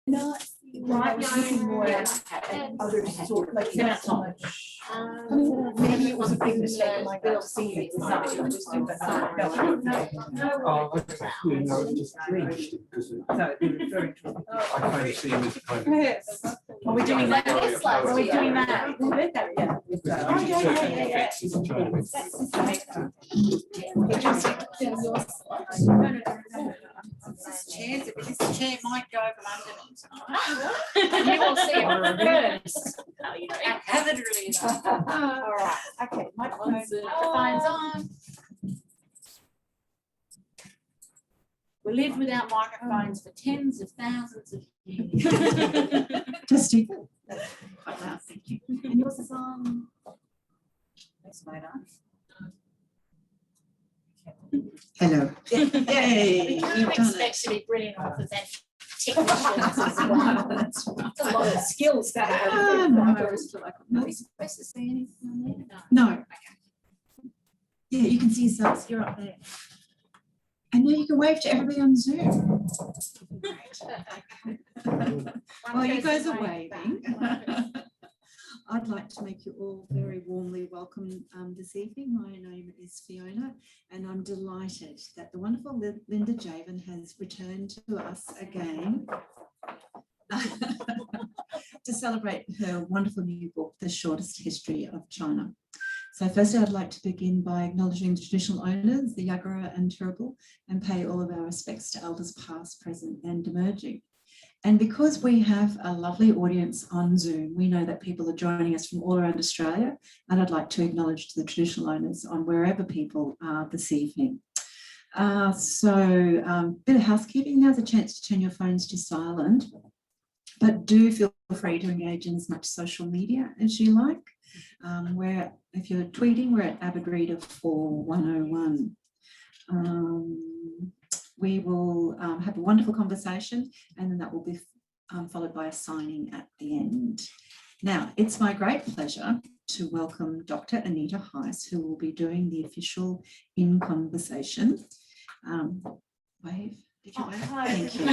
Not right, I was looking more at other sort, like not so much. Maybe it was a big mistake on my gut to see it. It's not what just do, but no. Oh, okay. You know, it just drenched it because So it was very true. I kind of see him as kind of. Yes. Are we doing that? Are we doing that? We did that, yeah. Oh, yeah. This chair, this chair might go over London. You will see it first. Have it really. All right, okay, microphone's on. We lived without microphones for tens of thousands of years. Testing. Quite loud, thank you. And yours is on. That's my on. Hello. Yay. We can't expect to be brilliant authors and technicians as well. That's a lot of skills to have. No. Are we supposed to say anything on there? No. Yeah, you can see yourselves. You're up there. And now you can wave to everybody on Zoom. While you guys are waving, I'd like to make you all very warmly welcome this evening. My name is Fiona, and I'm delighted that the wonderful Linda Jaivin has returned to us again to celebrate her wonderful new book, The Shortest History of China. So firstly, I'd like to begin by acknowledging the traditional owners, the Yagara and Turrbal, and pay all of our respects to elders past, present and emerging. And because we have a lovely audience on Zoom, we know that people are joining us from all around Australia, and I'd like to acknowledge the traditional owners on wherever people are this evening. Bit of housekeeping. Now's a chance to turn your phones to silent, but do feel free to engage in as much social media as you like. If you're tweeting, we're at Avid Reader 4101. We will have a wonderful conversation, and then that will be followed by a signing at the end. Now, it's my great pleasure to welcome Dr. Anita Heiss, who will be doing the official in conversation. Wave. Did you wave? Thank you.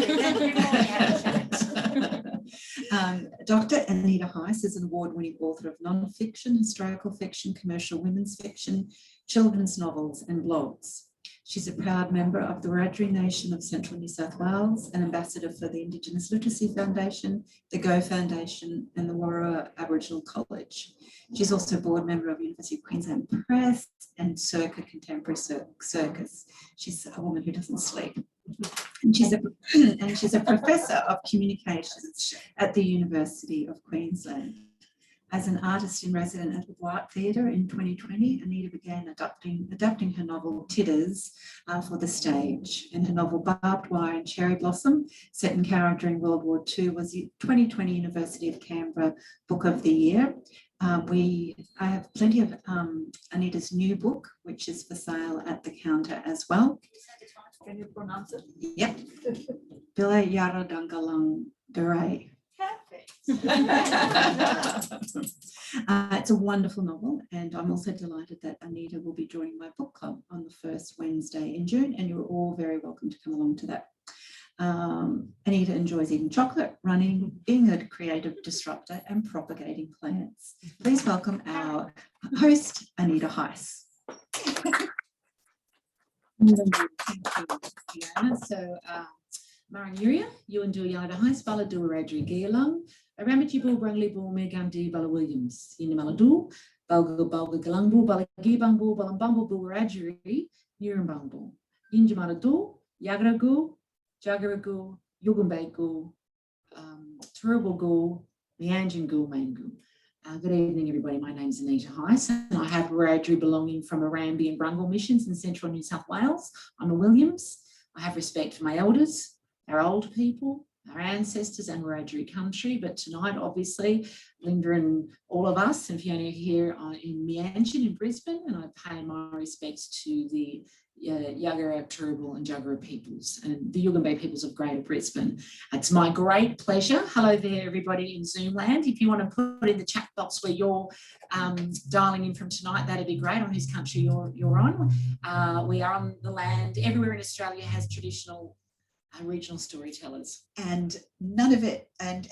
Dr. Anita Heiss is an award-winning author of non-fiction, historical fiction, commercial women's fiction, children's novels and blogs. She's a proud member of the Wiradjuri Nation of Central New South Wales, an ambassador for the Indigenous Literacy Foundation, the Go Foundation and the Warra Aboriginal College. She's also a board member of University of Queensland Press and Circa Contemporary Circus. She's a woman who doesn't sleep. And she's a professor of communications at the University of Queensland. As an artist in resident at the White Theatre in 2020, Anita began adapting her novel Titters for the stage. And her novel Barbed Wire and Cherry Blossom, set in Cowra during World War II, was the 2020 University of Canberra Book of the Year. I have plenty of Anita's new book, which is for sale at the counter as well. Can you pronounce it? Yep. Bila Yara Dangalang Duray. Perfect. It's a wonderful novel, and I'm also delighted that Anita will be joining my book club on the first Wednesday in June, and you're all very welcome to come along to that. Anita enjoys eating chocolate, running, being a creative disruptor and propagating plants. Please welcome our host, Anita Heiss. So, Maranguria, you and Anita Heiss, Bala do Wiradjuri Geelang, Aramichibu, Brangli Bu, Megamdi, Bala Williams, Yinimaladu, Balga Balga Galangbu, Bala Gibangbu, Balambambu, Wiradjuri, Nurambambu, Yinjamaladu, Yagragu, Jagaragu, Yugumbagu, Turrbal, Mianjangu, Mangu. Good evening, everybody. My name is Anita Heiss, and I have Wiradjuri belonging from Arambi and Brungle missions in central New South Wales. I'm a Williams. I have respect for my elders, our old people, our ancestors and Wiradjuri country. But tonight, obviously, Linda and all of us and Fiona here in Mianjan in Brisbane, and I pay my respects to the Yagara, Turrbal and Jagera peoples and the Yugambeh peoples of Greater Brisbane. It's my great pleasure. Hello there, everybody in Zoom land. If you want to put in the chat box where you're dialing in from tonight, that'd be great, on whose country you're on. We are on the land. Everywhere in Australia has traditional regional storytellers. And none of it, and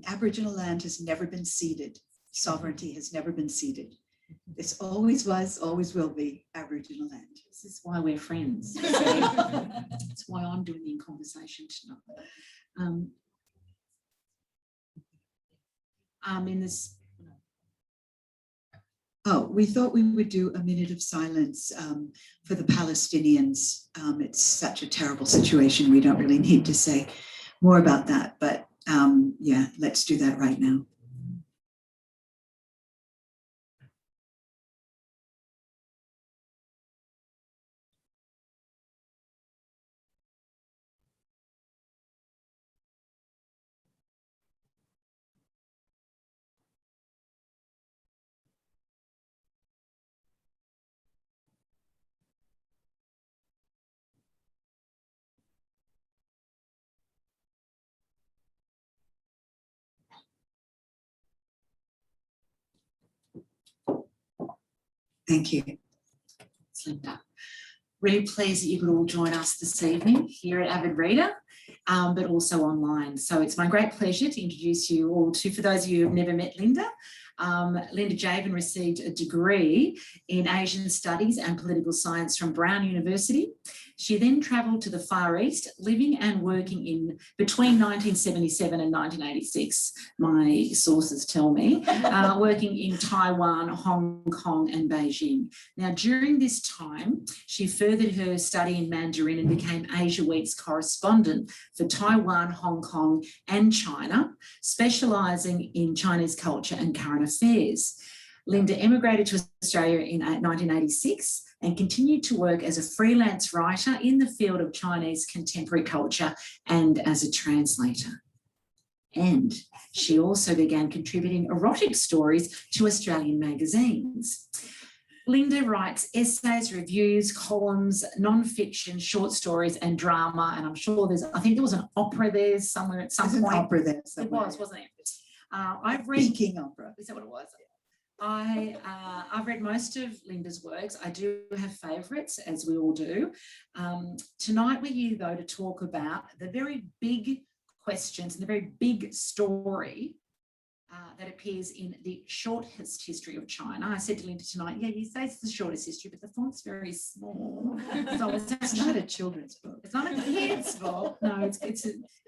Aboriginal land has never been ceded. Sovereignty has never been ceded. This always was, always will be Aboriginal land. This is why we're friends. That's why I'm doing the in conversation tonight. In this. Oh, we thought we would do a minute of silence for the Palestinians. It's such a terrible situation. We don't really need to say more about that, but yeah, let's do that right now. Thank you. It's Linda. Really pleased that you could all join us this evening here at Avid Reader, but also online. So it's my great pleasure to introduce you all to, for those of you who have never met Linda, Linda Jaivin received a degree in Asian Studies and Political Science from Brown University. She then travelled to the Far East, living and working in between 1977 and 1986, my sources tell me, working in Taiwan, Hong Kong and Beijing. Now, during this time, she furthered her study in Mandarin and became Asia Week's correspondent for Taiwan, Hong Kong and China, specialising in Chinese culture and current affairs. Linda emigrated to Australia in 1986 and continued to work as a freelance writer in the field of Chinese contemporary culture and as a translator. And she also began contributing erotic stories to Australian magazines. Linda writes essays, reviews, columns, non-fiction, short stories and drama. And I'm sure I think there was an opera there somewhere at some point. An opera there somewhere. It was, wasn't it? I've read Speaking opera. Is that what it was? I've read most of Linda's works. I do have favourites, as we all do. Tonight we're here, though, to talk about the very big questions and the very big story that appears in the shortest history of China. I said to Linda tonight, yeah, you say it's the shortest history, but the font's very small. So It's not a children's book. It's not a kid's book. No,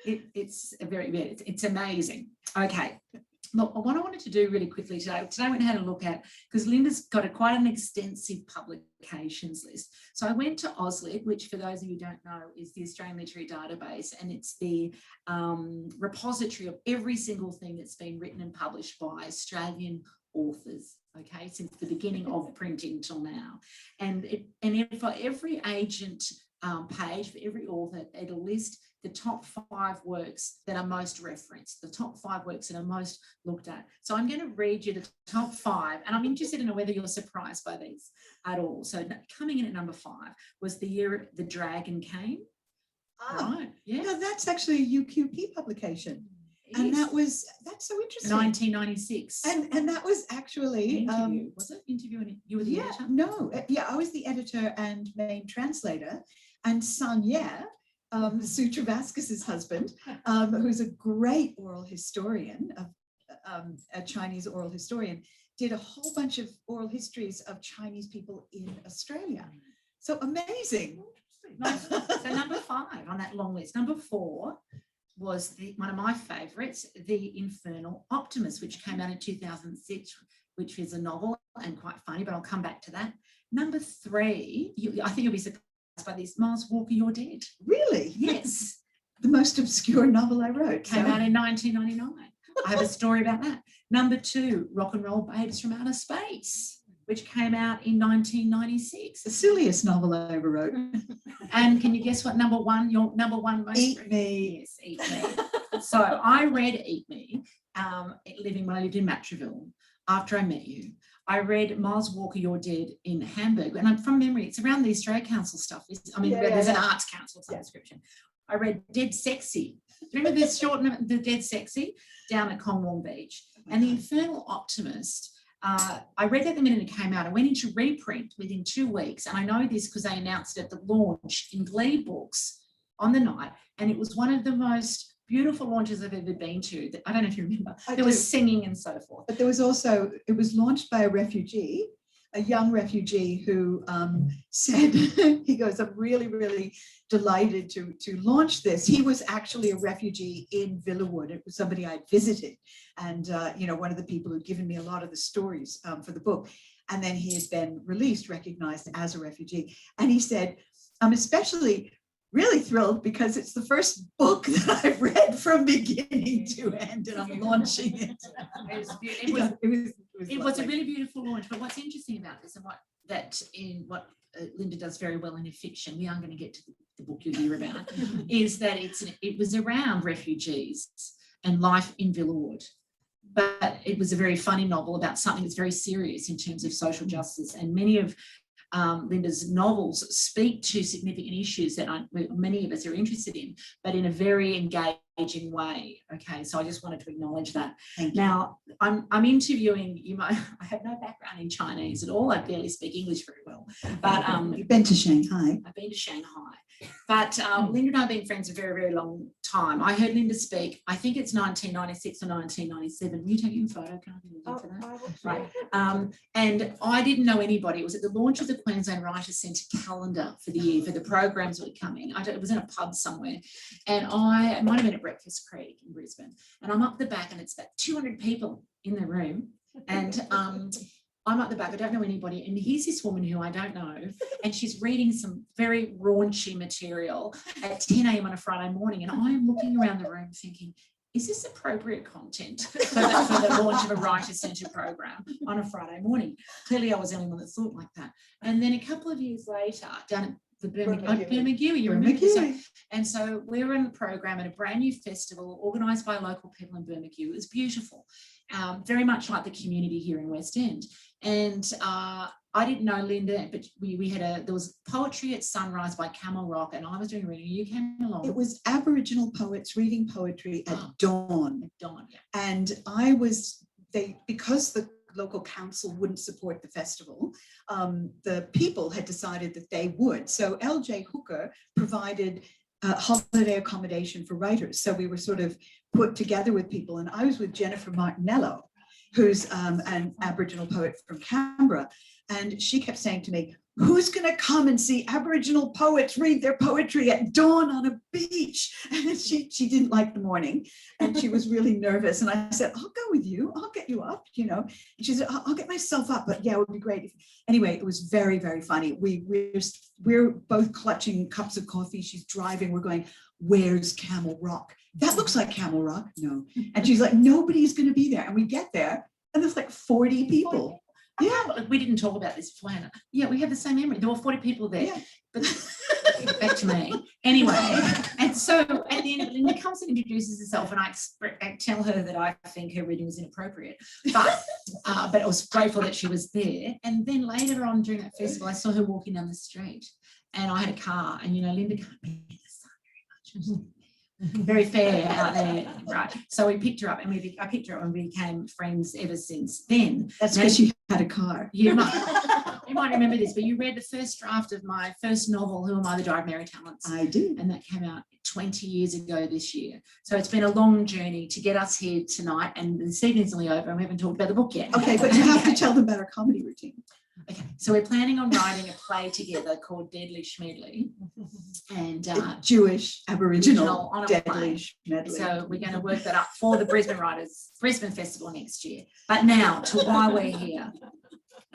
it's amazing. Okay. Look, what I wanted to do really quickly today I went and had a look at, because Linda's got quite an extensive publications list. So I went to AusLit, which for those of you who don't know is the Australian Literary Database, and it's the repository of every single thing that's been written and published by Australian authors, okay, since the beginning of printing till now. And for every agent page, for every author, it'll list the top 5 works that are most referenced, the top 5 works that are most looked at. So I'm going to read you the top 5, and I'm interested in whether you're surprised by these at all. So coming in at number 5 was The Year the Dragon Came. Right, yeah. No, that's actually a UQP publication. And that's so interesting. 1996. And that was actually was it interview? And you were the editor? No, I was the editor and main translator, and Sanya, Sue Travaskis's husband, who's a great oral historian, a Chinese oral historian, did a whole bunch of oral histories of Chinese people in Australia. So amazing. So number 5 on that long list. Number 4 was one of my favourites, The Infernal Optimist, which came out in 2006, which is a novel and quite funny, but I'll come back to that. Number 3, I think you'll be surprised by this, Miles Walker, You're Dead. Really? Yes. The most obscure novel I wrote. Came out in 1999. I have a story about that. Number 2, Rock and Roll Babes from Outer Space, which came out in 1996. The silliest novel I ever wrote. And can you guess what number 1, your number 1 most? Eat Me. Yes, Eat Me. So I read Eat Me, when I lived in Matraville after I met you. I read Miles Walker, You're Dead in Hamburg. And I'm from memory, it's around the Australia Council stuff. There's an arts council subscription. I read Dead Sexy. Do you remember this short, the Dead Sexy, down at Kongwong Beach? And The Infernal Optimist, I read that the minute it came out. I went into reprint within 2 weeks. And I know this because they announced it at the launch in Glee Books on the night, and it was one of the most beautiful launches I've ever been to. I don't know if you remember. I There was do. singing and so forth. But there was also, it was launched by a young refugee who said, he goes, I'm really, really delighted to launch this. He was actually a refugee in Villawood. It was somebody I'd visited, and one of the people who'd given me a lot of the stories for the book. And then he had been released, recognized as a refugee. And he said, I'm especially really thrilled because it's the first book that I've read from beginning to end, and I'm launching it. It was a really beautiful launch. But what's interesting about this, and what Linda does very well in her fiction, we are going to get to the book you'll hear about, is that it was around refugees and life in Villawood. But it was a very funny novel about something that's very serious in terms of social justice, and many of Linda's novels speak to significant issues that many of us are interested in, but in a very engaging way. Okay, so I just wanted to acknowledge that. Now, I'm interviewing you. I have no background in Chinese at all. I barely speak English very well. But You've been to Shanghai. I've been to Shanghai. But Linda and I have been friends a very, very long time. I heard Linda speak, I think it's 1996 or 1997. Will you take your photo? Can I be looking for that? Right. And I didn't know anybody. It was at the launch of the Queensland Writers' Centre calendar for the year, for the programs that were coming. It was in a pub somewhere. And it might have been at Breakfast Creek in Brisbane. And I'm up the back, and it's about 200 people in the room. And I'm at the back, I don't know anybody, and here's this woman who I don't know, and she's reading some very raunchy material at 10 a.m. on a Friday morning, and I'm looking around the room thinking, is this appropriate content for the launch of a Writers' Centre program on a Friday morning? Clearly I was the only one that thought like that. And then a couple of years later, down at the Bermagui, you remember this? And so we were in the program at a brand new festival organised by local people in Bermagui. It was beautiful. Very much like the community here in West End. And I didn't know Linda, but there was poetry at sunrise by Camel Rock, and I was doing a reading. You came along. It was Aboriginal poets reading poetry at dawn. At dawn, yeah. And because the local council wouldn't support the festival, the people had decided that they would. So LJ Hooker provided holiday accommodation for writers. So we were sort of put together with people, and I was with Jennifer Martinello, who's an Aboriginal poet from Canberra, and she kept saying to me, who's going to come and see Aboriginal poets read their poetry at dawn on a beach? And she didn't like the morning, and she was really nervous. And I said, I'll go with you. I'll get you up, And she said, I'll get myself up. But yeah, it would be great. Anyway, it was very, very funny. We're both clutching cups of coffee. She's driving. We're going, where's Camel Rock? That looks like Camel Rock. No. And she's like, nobody's going to be there. And we get there, and there's like 40 people. Yeah, we didn't talk about this beforehand. Yeah, we have the same memory. There were 40 people there. Yeah. But back to me. Anyway, and so at the end, Linda comes and introduces herself, and I tell her that I think her reading was inappropriate. But I was grateful that she was there. And then later on during that festival, I saw her walking down the street, and I had a car, and Linda can't be in the sun very much. Very fair out there, right? So we picked her up, and I picked her up, and we became friends ever since then. That's because you had a car. You might remember this, but you read the first draft of my first novel, Who Am I, the Diary of Mary Talents? I did. And that came out 20 years ago this year. So it's been a long journey to get us here tonight, and this evening's only over, and we haven't talked about the book yet. Okay, but you have to tell them about our comedy routine. Okay, so we're planning on writing a play together called Deadly Schmedley, and Jewish Aboriginal on a Deadly play. Schmedley. So we're going to work that up for the Brisbane Festival next year. But now to why we're here.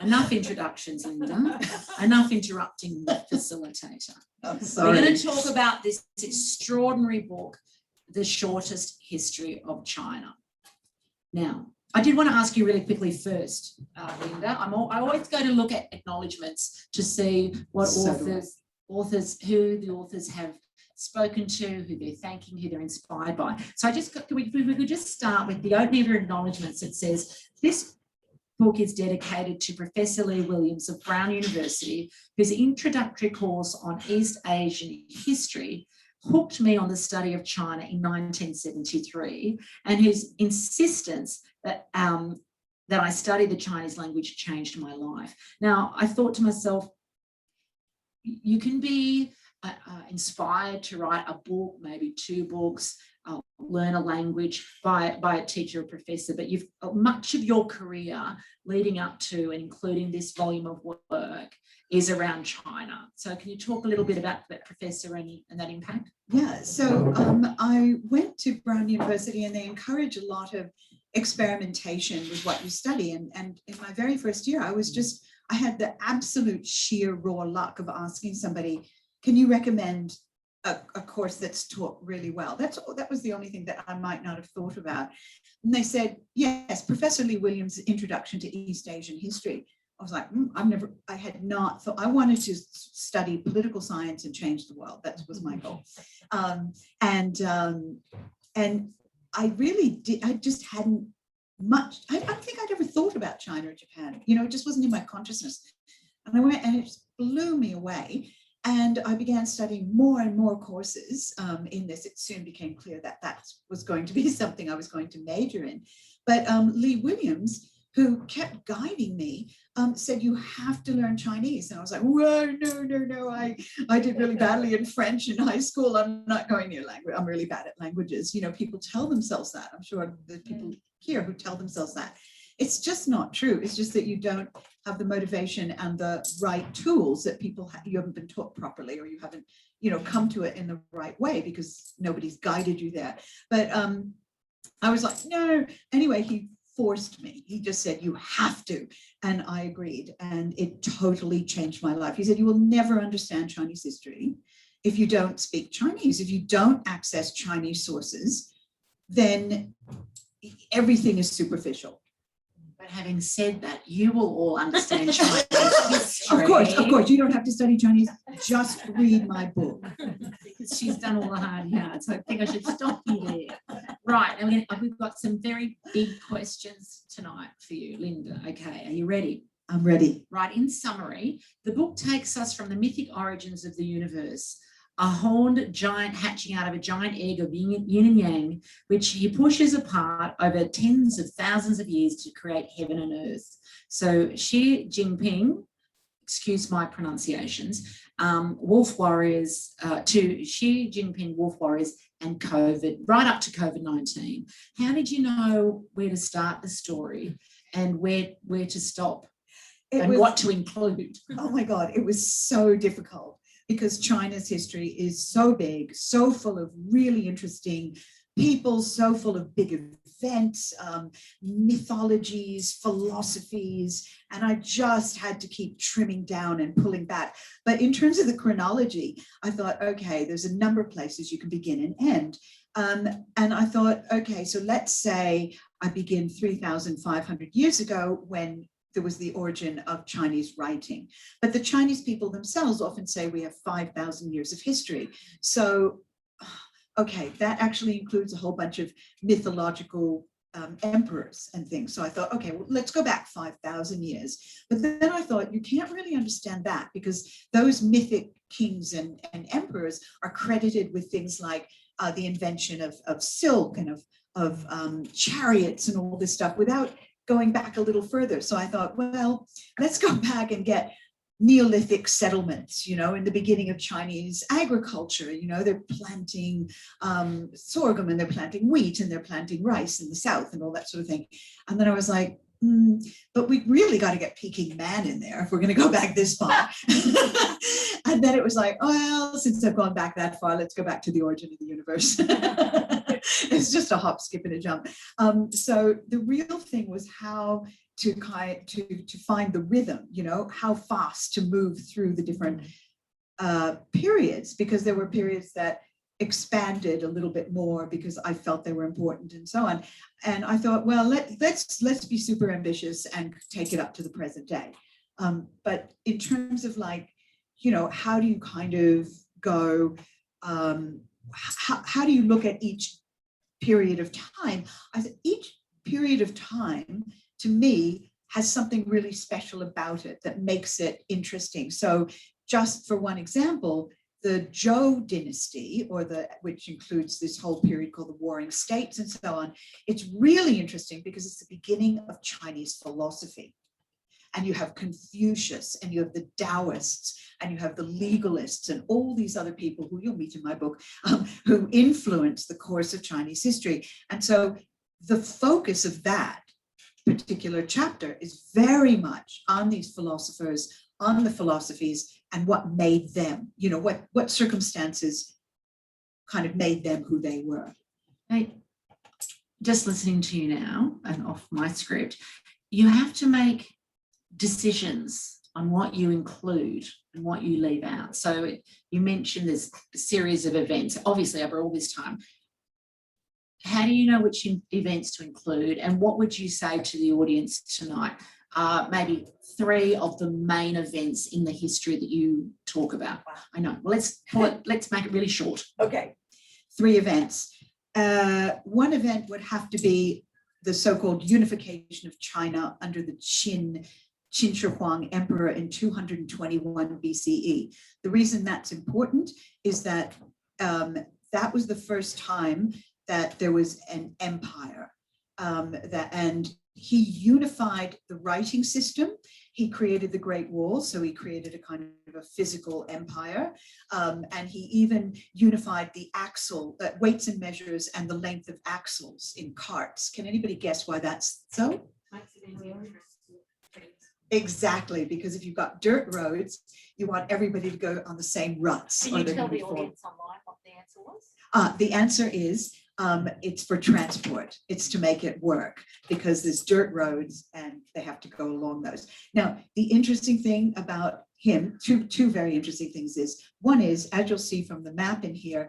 Enough introductions, Linda. Enough interrupting the facilitator. We're going to talk about this extraordinary book, The Shortest History of China. Now, I did want to ask you really quickly first, Linda. I always go to look at acknowledgements to see what who the authors have spoken to, who they're thanking, who they're inspired by. So if we could just start with the opening of your acknowledgements. It says, this book is dedicated to Professor Lee Williams of Brown University, whose introductory course on East Asian history hooked me on the study of China in 1973, and whose insistence that I study the Chinese language changed my life. Now, I thought to myself, you can be inspired to write a book, maybe 2 books, learn a language by a teacher or professor, but you've much of your career leading up to and including this volume of work is around China. So can you talk a little bit about that professor and that impact? Yeah, so I went to Brown University and they encourage a lot of experimentation with what you study. And in my very first year, I had the absolute sheer raw luck of asking somebody, can you recommend a course that's taught really well? That was the only thing that I might not have thought about. And they said, yes, Professor Lee Williams' Introduction to East Asian History. I was like, I had not thought, I wanted to study political science and change the world. That was my goal. And I really did, I just hadn't much, I don't think I'd ever thought about China or Japan. You know, it just wasn't in my consciousness. And I went and it just blew me away. And I began studying more and more courses in this. It soon became clear that that was going to be something I was going to major in. But Lee Williams, who kept guiding me, said, you have to learn Chinese. And I was like, whoa, no, I did really badly in French in high school. I'm not going near language. I'm really bad at languages. You know, people tell themselves that. I'm sure the people here who tell themselves that. It's just not true. It's just that you don't have the motivation and the right tools that you haven't been taught properly, or you haven't, come to it in the right way because nobody's guided you there. But I was like, no. Anyway, he forced me. He just said, you have to. And I agreed. And it totally changed my life. He said, you will never understand Chinese history if you don't speak Chinese. If you don't access Chinese sources, then everything is superficial. But having said that, you will all understand Chinese history. Of course, you don't have to study Chinese. Just read my book. Because she's done all the hard yards. So I think I should stop you there. Right, and we've got some very big questions tonight for you, Linda. Okay, are you ready? I'm ready. Right, in summary, the book takes us from the mythic origins of the universe, a horned giant hatching out of a giant egg of yin and yang, which he pushes apart over tens of thousands of years to create heaven and earth. So Xi Jinping, excuse my pronunciations, wolf warriors, to Xi Jinping wolf warriors and COVID, right up to COVID-19. How did you know where to start the story and where to stop and what to include? Oh my God, it was so difficult because China's history is so big, so full of really interesting people, so full of big events, mythologies, philosophies, and I just had to keep trimming down and pulling back. But in terms of the chronology, I thought, okay, there's a number of places you can begin and end. And I thought, okay, so let's say I begin 3,500 years ago when there was the origin of Chinese writing. But the Chinese people themselves often say we have 5,000 years of history. So, okay, that actually includes a whole bunch of mythological emperors and things. So I thought, okay, well, let's go back 5,000 years. But then I thought, you can't really understand that because those mythic kings and emperors are credited with things like the invention of silk and of chariots and all this stuff without going back a little further. So I thought, well, let's go back and get Neolithic settlements, in the beginning of Chinese agriculture, they're planting sorghum and they're planting wheat and they're planting rice in the south and all that sort of thing. And then I was like, but we really got to get Peking man in there if we're going to go back this far. And then it was like, well, since I've gone back that far, let's go back to the origin of the universe. It's just a hop, skip, and a jump. So the real thing was how to find the rhythm, how fast to move through the different periods, because there were periods that expanded a little bit more because I felt they were important and so on. And I thought, well, let's be super ambitious and take it up to the present day. But in terms of how do you kind of go, how do you look at each period of time? I said each period of time to me has something really special about it that makes it interesting. So just for one example, the Zhou dynasty, which includes this whole period called the Warring States and so on, it's really interesting because it's the beginning of Chinese philosophy. and you have Confucius, and you have the Taoists, and you have the legalists, and all these other people who you'll meet in my book, who influence the course of Chinese history. And so the focus of that particular chapter is very much on these philosophers, on the philosophies, and what made them, you know, what circumstances kind of made them who they were. Hey, just listening to you now and off my script, you have to make decisions on what you include and what you leave out. So you mentioned this series of events, obviously over all this time. How do you know which events to include, and what would you say to the audience tonight? Maybe 3 of the main events in the history that you talk about. I know. Well, let's make it really short. Okay, 3 events. One event would have to be the so-called unification of China under the Chinchihuang Emperor in 221 BCE. The reason that's important is that that was the first time that there was an empire, and he unified the writing system. He created the Great Wall, so he created a kind of a physical empire, and he even unified the axle, weights and measures, and the length of axles in carts. Can anybody guess why that's so? Exactly, because if you've got dirt roads, you want everybody to go on the same ruts. Can you tell the audience online what the answer was? The answer is it's for transport. It's to make it work because there's dirt roads and they have to go along those. Now, the interesting thing about him, two very interesting things is, one is, as you'll see from the map in here,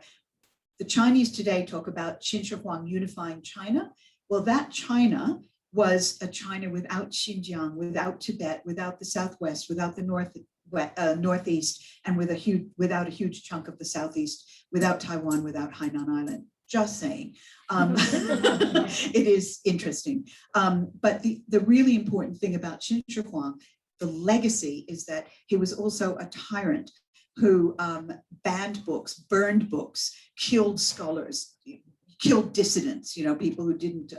the Chinese today talk about Chinchihuang unifying China. Well, that China was a China without Xinjiang, without Tibet, without the Southwest, without the Northeast, and without a huge chunk of the Southeast, without Taiwan, without Hainan Island. Just saying. It is interesting. But the really important thing about Chinchihuang, the legacy, is that he was also a tyrant who banned books, burned books, killed scholars, killed dissidents, you know, people who didn't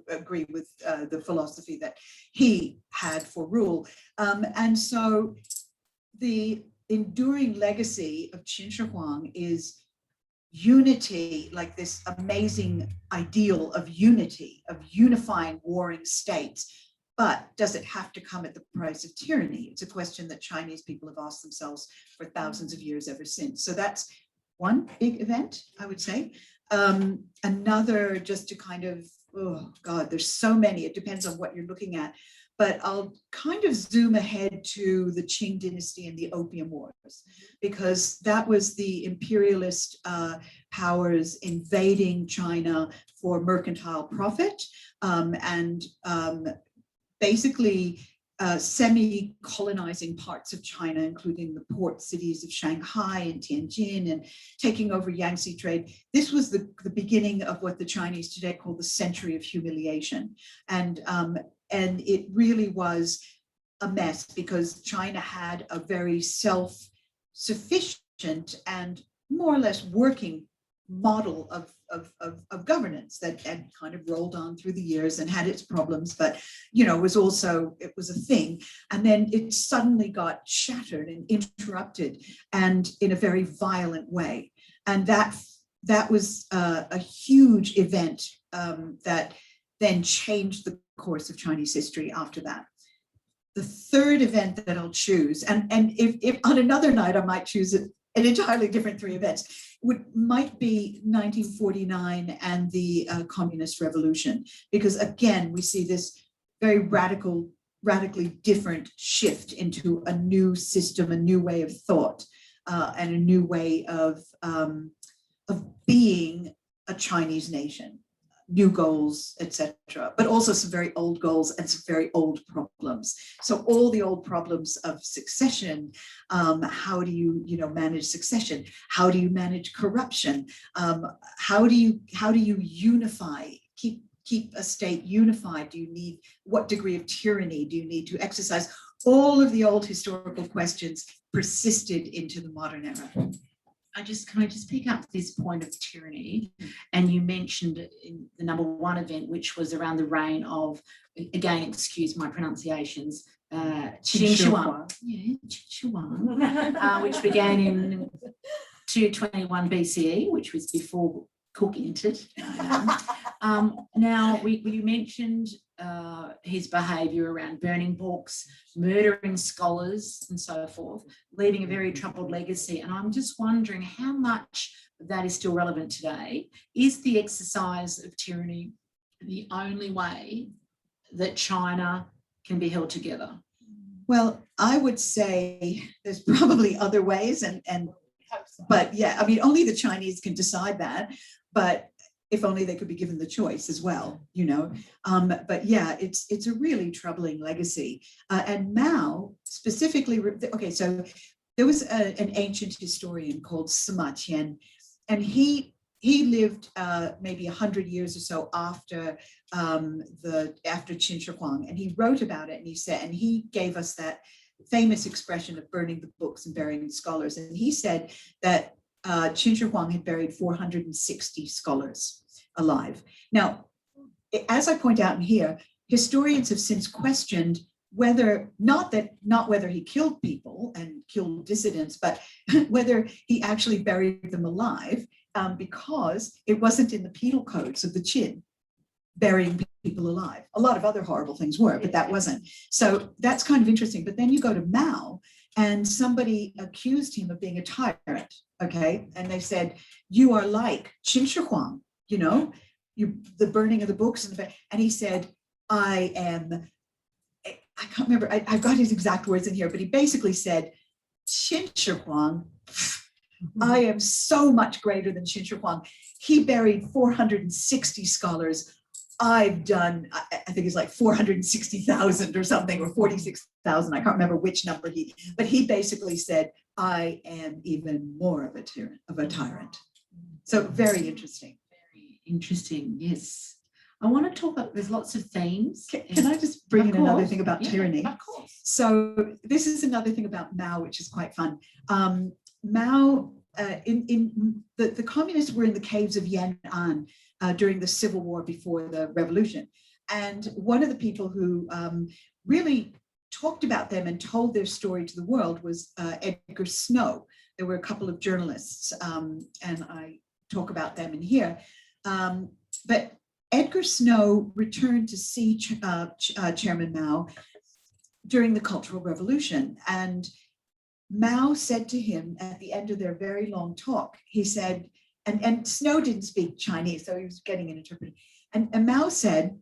agree with the philosophy that he had for rule. And so the enduring legacy of Chinchihuang is unity, like this amazing ideal of unity, of unifying warring states. But does it have to come at the price of tyranny? It's a question that Chinese people have asked themselves for thousands of years ever since. So that's one big event, I would say. Another, just to kind of, oh God, there's so many, it depends on what you're looking at, but I'll kind of zoom ahead to the Qing Dynasty and the Opium Wars, because that was the imperialist powers invading China for mercantile profit, and basically semi-colonizing parts of China, including the port cities of Shanghai and Tianjin, and taking over Yangtze trade. This was the beginning of what the Chinese today call the Century of Humiliation. And it really was a mess because China had a very self-sufficient and more or less working model of governance that had kind of rolled on through the years and had its problems, but you know, it was a thing. And then it suddenly got shattered and interrupted, and in a very violent way. And that was a huge event that then changed the course of Chinese history after that. The third event that I'll choose, and if on another night I might choose an entirely different 3 events, might be 1949 and the Communist Revolution, because again, we see this very radically different shift into a new system, a new way of thought, and a new way of being a Chinese nation. New goals, etc., but also some very old goals and some very old problems. So all the old problems of succession, how do you manage succession? How do you manage corruption? How do you unify, keep a state unified? What degree of tyranny do you need to exercise? All of the old historical questions persisted into the modern era. Can I just pick up this point of tyranny? And you mentioned in the number 1 event, which was around the reign of, again, excuse my pronunciations, Chinchihuang. Yeah, Chinchihuang, which began in 221 BCE, which was before Cook entered. Now, you mentioned his behaviour around burning books, murdering scholars and so forth, leaving a very troubled legacy. And I'm just wondering how much of that is still relevant today. Is the exercise of tyranny the only way that China can be held together? Well, I would say there's probably other ways, but yeah, I mean, only the Chinese can decide that. But if only they could be given the choice as well, you know. But yeah, it's a really troubling legacy. And Mao specifically, okay, so there was an ancient historian called Sima Qian, and he lived maybe 100 years or so after after Chinchihuang, and he wrote about it, and he said, and he gave us that famous expression of burning the books and burying the scholars. And he said that Chinchihuang had buried 460 scholars alive. Now, as I point out in here, historians have since questioned whether, not whether he killed people and killed dissidents, but whether he actually buried them alive, because it wasn't in the penal codes of the Qin, burying people alive. A lot of other horrible things were, but that wasn't. So that's kind of interesting. But then you go to Mao, and somebody accused him of being a tyrant, okay? And they said, you are like Chinchihuang, you know, the burning of the books. And he said, I can't remember, I've got his exact words in here, but he basically said, Chinchihuang, I am so much greater than Chinchihuang. He buried 460 scholars. I've done, I think it's like 460,000 or something, or 46,000. I can't remember which number but he basically said, I am even more of a tyrant. So very interesting. Very interesting, yes. I want to talk about, there's lots of themes. Can I just bring in another thing about tyranny? Of course. So this is another thing about Mao, which is quite fun. Mao, the communists were in the caves of Yan'an during the Civil War before the revolution. And one of the people who really talked about them and told their story to the world was Edgar Snow. There were a couple of journalists, and I talk about them in here. But Edgar Snow returned to see Chairman Mao during the Cultural Revolution. And Mao said to him at the end of their very long talk, he said, and Snow didn't speak Chinese, so he was getting an interpreter. And Mao said,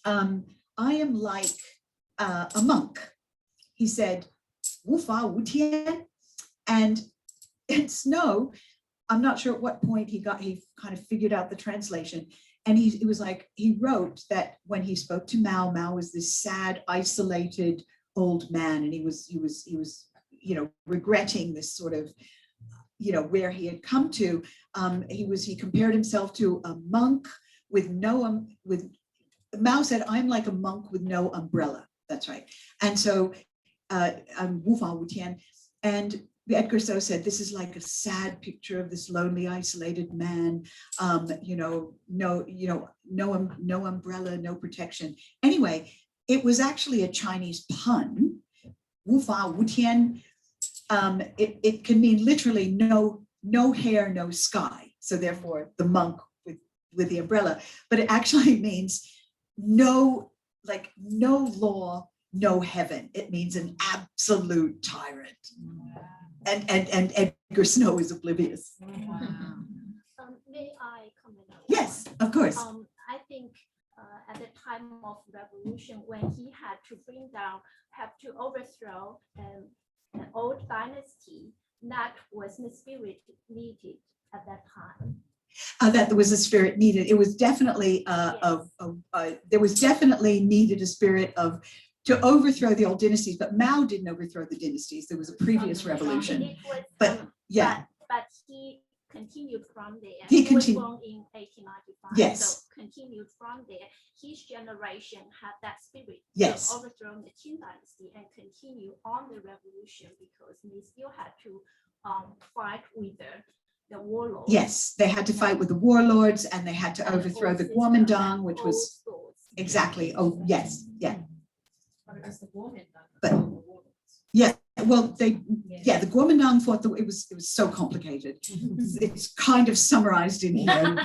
I am like a monk. He said, Wu fa wu tian. And Snow, I'm not sure at what point he kind of figured out the translation. And it was like, he wrote that when he spoke to Mao, Mao was this sad, isolated old man. And he was, you know, regretting this sort of, you know, where he had come to. He compared himself to a monk with Mao said, I'm like a monk with no umbrella. That's right. And so Wu fa wu tian. And Edgar Snow said, this is like a sad picture of this lonely, isolated man, you know, no umbrella, no protection. Anyway, it was actually a Chinese pun. Wu fa wu tian. It can mean literally no hair, no sky. So therefore the monk with the umbrella, but it actually means no law, no heaven. It means an absolute tyrant. And Edgar Snow is oblivious. May I comment on that? Yes, of course. I think at the time of revolution, when he had to overthrow an old dynasty, that was the spirit needed at that time. That there was a spirit needed. It was definitely there was definitely needed a spirit to overthrow the old dynasties, but Mao didn't overthrow the dynasties. There was a previous revolution. But he continued from there. He was continued. born in 1895. Yes. So continued from there. His generation had that spirit Yes. to overthrow the Qing Dynasty and continue on the revolution, because they still had to fight with the warlords. Yes, they had to fight with the warlords, and they had to overthrow the Kuomintang, which was exactly. Oh yes, yeah. But it was the Kuomintang But yeah, well, the Kuomintang thought that it was so complicated. It's kind of summarized in here.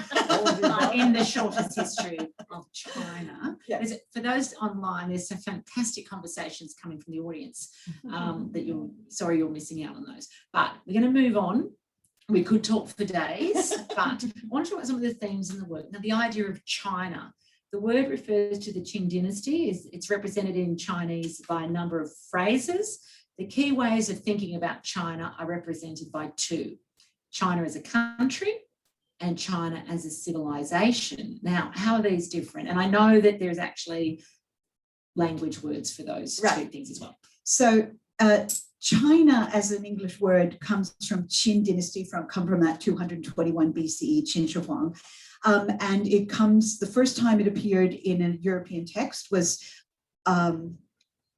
In the shortest history of China. Yeah. For those online, there's some fantastic conversations coming from the audience that you're missing out on those. But we're going to move on. We could talk for days, but I want to talk about some of the themes in the work. Now, the idea of China. The word refers to the Qing Dynasty. It's represented in Chinese by a number of phrases. The key ways of thinking about China are represented by two: China as a country and China as a civilization. Now, how are these different? And I know that there's actually language words for those two things as well. So China as an English word comes from Qing Dynasty, come from that 221 BCE, Chinchihuang. And it comes, the first time it appeared in a European text was,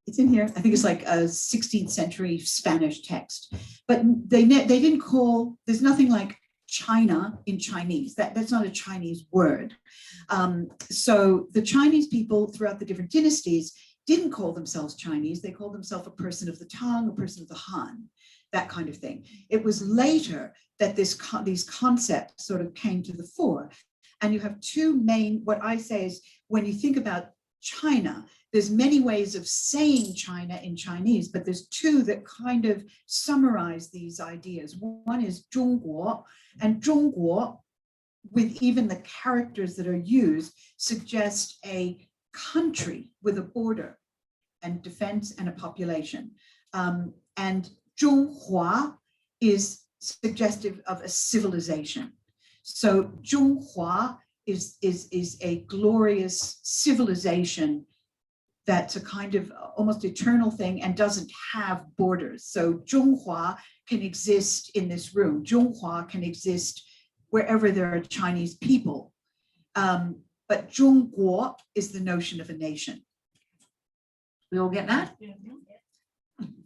it's in here, I think it's like a 16th century Spanish text. But they didn't call, there's nothing like China in Chinese. That's not a Chinese word. So the Chinese people throughout the different dynasties didn't call themselves Chinese. They called themselves a person of the tongue, a person of the Han, that kind of thing. It was later that these concepts sort of came to the fore. And you have two main, what I say is, when you think about China, there's many ways of saying China in Chinese, but there's two that kind of summarize these ideas. One is Zhongguo, and Zhongguo, with even the characters that are used, suggest a country with a border and defense and a population. And Zhonghua is suggestive of a civilization. So Zhonghua is a glorious civilization that's a kind of almost eternal thing and doesn't have borders. So Zhonghua can exist in this room. Zhonghua can exist wherever there are Chinese people. But Zhongguo is the notion of a nation. We all get that?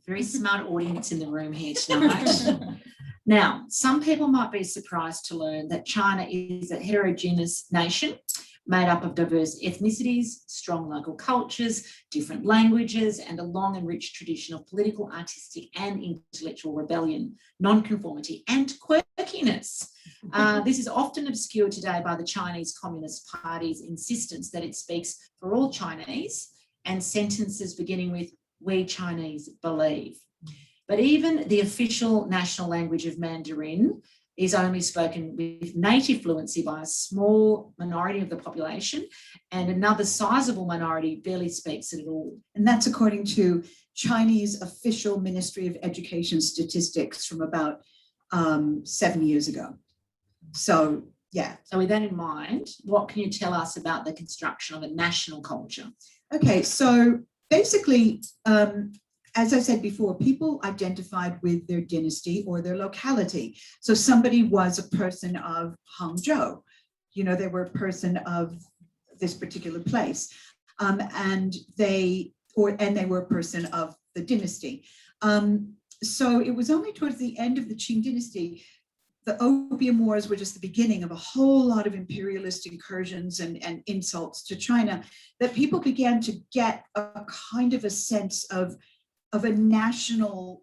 Very smart audience in the room here tonight. Now, some people might be surprised to learn that China is a heterogeneous nation made up of diverse ethnicities, strong local cultures, different languages, and a long and rich tradition of political, artistic, and intellectual rebellion, nonconformity, and quirkiness. This is often obscured today by the Chinese Communist Party's insistence that it speaks for all Chinese and sentences beginning with "we Chinese believe." But even the official national language of Mandarin is only spoken with native fluency by a small minority of the population, and another sizable minority barely speaks it at all. And that's according to Chinese official Ministry of Education statistics from about 7 years ago. So, yeah. So with that in mind, what can you tell us about the construction of a national culture? Okay, so basically, as I said before, people identified with their dynasty or their locality. So somebody was a person of Hangzhou, they were a person of this particular place, and they were a person of the dynasty. So it was only towards the end of the Qing Dynasty, the Opium Wars were just the beginning of a whole lot of imperialist incursions and insults to China, that people began to get a kind of a sense of a national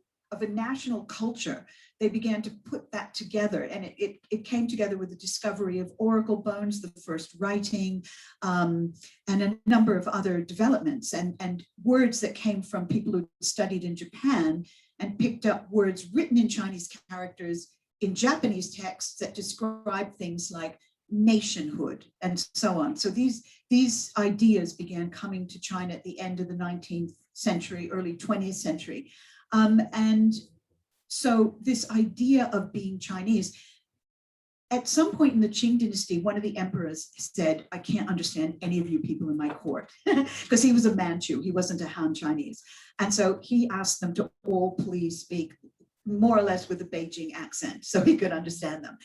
culture. They began to put that together, and it came together with the discovery of oracle bones, the first writing, and a number of other developments, and words that came from people who studied in Japan and picked up words written in Chinese characters in Japanese texts that describe things like nationhood and so on. So these ideas began coming to China at the end of the 19th century, early 20th century. And so this idea of being Chinese, at some point in the Qing dynasty, one of the emperors said, "I can't understand any of you people in my court," because he was a Manchu, he wasn't a Han Chinese. And so he asked them to all please speak more or less with a Beijing accent so he could understand them.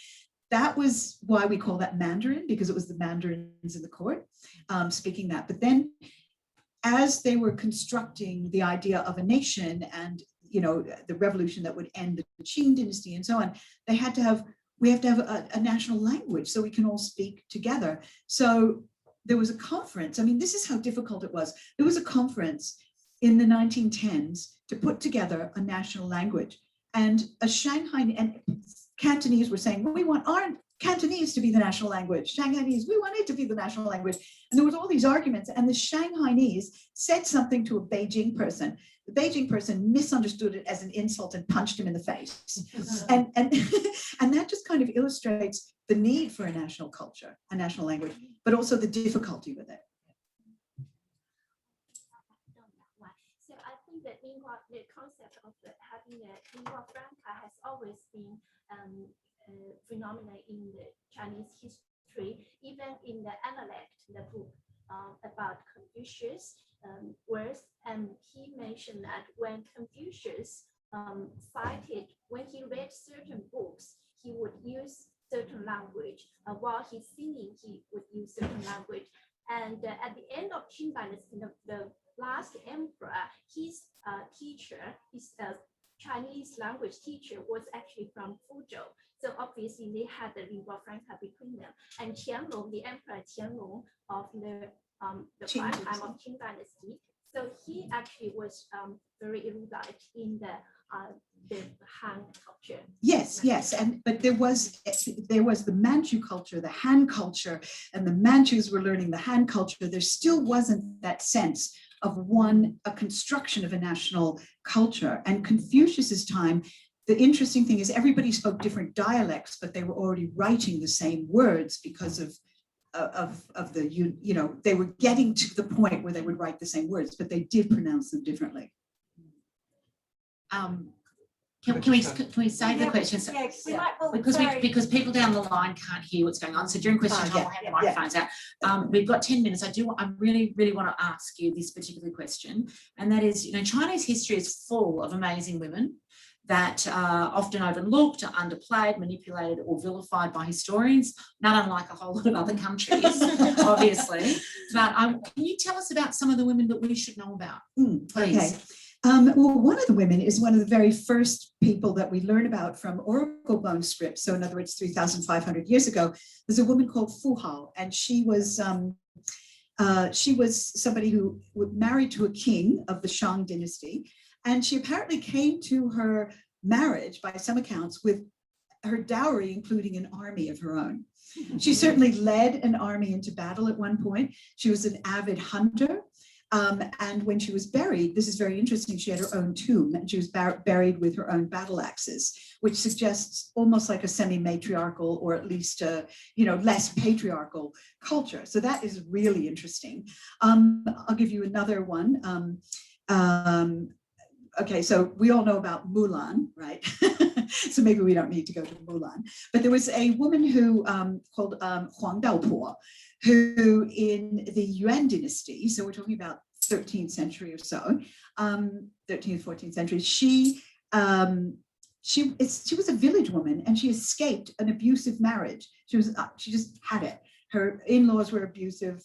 That was why we call that Mandarin, because it was the Mandarins in the court speaking that. But then as they were constructing the idea of a nation and the revolution that would end the Qing dynasty and so on, we have to have a national language so we can all speak together. So there was a conference. I mean, this is how difficult it was. There was a conference in the 1910s to put together a national language. And a Shanghai and Cantonese were saying, we want our Cantonese to be the national language. Shanghainese, we want it to be the national language. And there was all these arguments. And the Shanghainese said something to a Beijing person. The Beijing person misunderstood it as an insult and punched him in the face. And that just kind of illustrates the need for a national culture, a national language, but also the difficulty with it. So I think that the concept of having a lingua franca has always been a phenomenon in the Chinese history, even in the Analect, the book about Confucius words. And he mentioned that when Confucius cited, when he read certain books, he would use certain language. While he's singing, he would use certain language. And at the end of Qing Dynasty, the last emperor, his teacher, his Chinese language teacher was actually from Fuzhou. So obviously they had the lingua franca between them. And Qianlong, the emperor Qianlong of the prime time of Qing Dynasty, so he actually was very erudite in the Han culture. Yes, but there was the Manchu culture, the Han culture, and the Manchus were learning the Han culture. There still wasn't that sense of a construction of a national culture. And Confucius's time, the interesting thing is everybody spoke different dialects, but they were already writing the same words because of the, they were getting to the point where they would write the same words, but they did pronounce them differently. Can we save the questions? Because people down the line can't hear what's going on. So during question time, we'll have the microphones out. We've got 10 minutes. I really want to ask you this particular question, and that is, Chinese history is full of amazing women that are often overlooked, underplayed, manipulated, or vilified by historians, not unlike a whole lot of other countries, obviously. But can you tell us about some of the women that we should know about, please? Okay. Well, one of the women is one of the very first people that we learn about from oracle bone scripts. So in other words, 3,500 years ago, there's a woman called Fu Hao, and she was somebody who was married to a king of the Qing Dynasty. And she apparently came to her marriage, by some accounts, with her dowry, including an army of her own. She certainly led an army into battle at one point. She was an avid hunter. And when she was buried, this is very interesting, she had her own tomb and she was buried with her own battle axes, which suggests almost like a semi-matriarchal or at least less patriarchal culture. So that is really interesting. I'll give you another one. Okay, so we all know about Mulan, right? So maybe we don't need to go to Mulan. But there was a woman who called Huang Daopo, who in the Yuan dynasty, so we're talking about 13th century or so, 13th, 14th century, she was a village woman and she escaped an abusive marriage. She just had it. Her in-laws were abusive.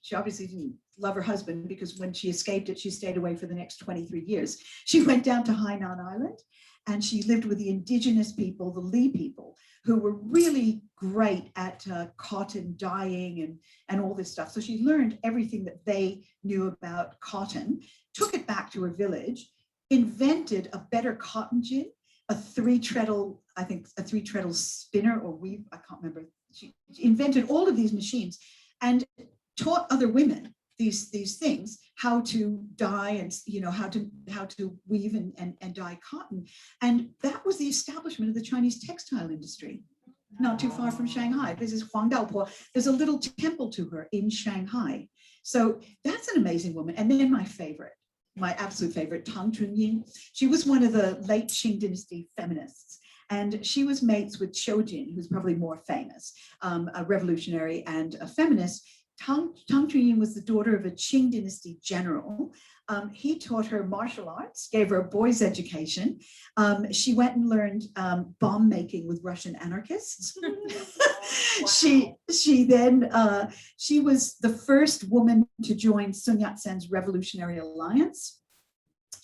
She obviously didn't love her husband because when she escaped it, she stayed away for the next 23 years. She went down to Hainan Island and she lived with the indigenous people, the Li people, who were really great at cotton dyeing and all this stuff. So she learned everything that they knew about cotton, took it back to her village, invented a better cotton gin, a three-treadle spinner or weave, I can't remember. She invented all of these machines and taught other women these things, how to dye and how to weave and dye cotton. And that was the establishment of the Chinese textile industry, not too far from Shanghai. This is Huang Daopo. There's a little temple to her in Shanghai. So that's an amazing woman. And then my absolute favorite, Tang Chunyin. She was one of the late Qing Dynasty feminists. And she was mates with Qiujin, who's probably more famous, a revolutionary and a feminist. Tang Chunyin was the daughter of a Qing Dynasty general. He taught her martial arts, gave her a boys' education. She went and learned bomb making with Russian anarchists. She was the first woman to join Sun Yat-sen's Revolutionary Alliance.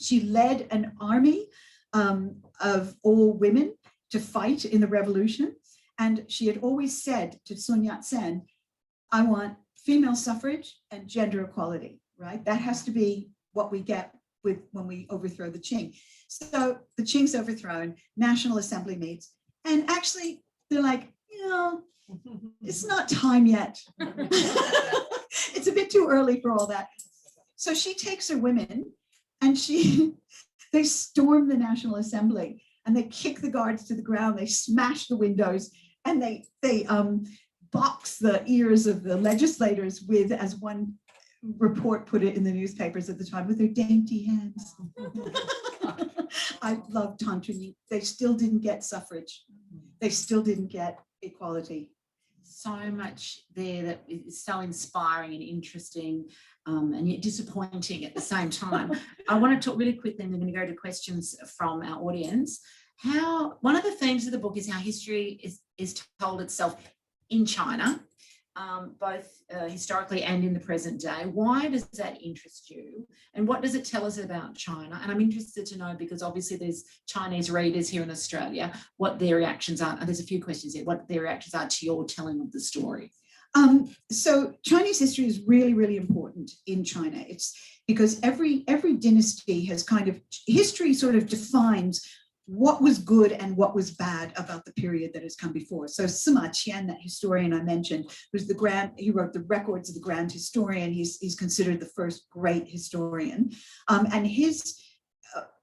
She led an army of all women to fight in the revolution. And she had always said to Sun Yat-sen, I want female suffrage and gender equality, right? That has to be what we get when we overthrow the Qing. So the Qing's overthrown, National Assembly meets, and actually they're like, it's not time yet. It's a bit too early for all that. So she takes her women and they storm the National Assembly and they kick the guards to the ground. They smash the windows and they box the ears of the legislators with, as one report put it in the newspapers at the time, with their dainty hands. I love Tantra. They still didn't get suffrage. They still didn't get equality. So much there that is so inspiring and interesting, and yet disappointing at the same time. I want to talk really quickly, and we're going to go to questions from our audience. One of the themes of the book is how history is told itself in China, both historically and in the present day. Why does that interest you? And what does it tell us about China? And I'm interested to know, because obviously there's Chinese readers here in Australia, what their reactions are. And there's a few questions here, what their reactions are to your telling of the story. So Chinese history is really, really important in China. It's because every dynasty has history sort of defines what was good and what was bad about the period that has come before. So Sima Qian, that historian I mentioned, he wrote the records of the grand historian. He's considered the first great historian. And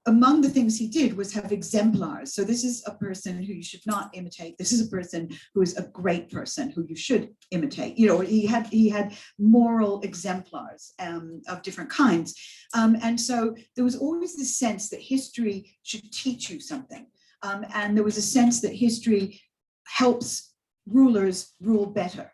among the things he did was have exemplars. So this is a person who you should not imitate. This is a person who is a great person who you should imitate. He had moral exemplars of different kinds. And so there was always this sense that history should teach you something. And there was a sense that history helps rulers rule better.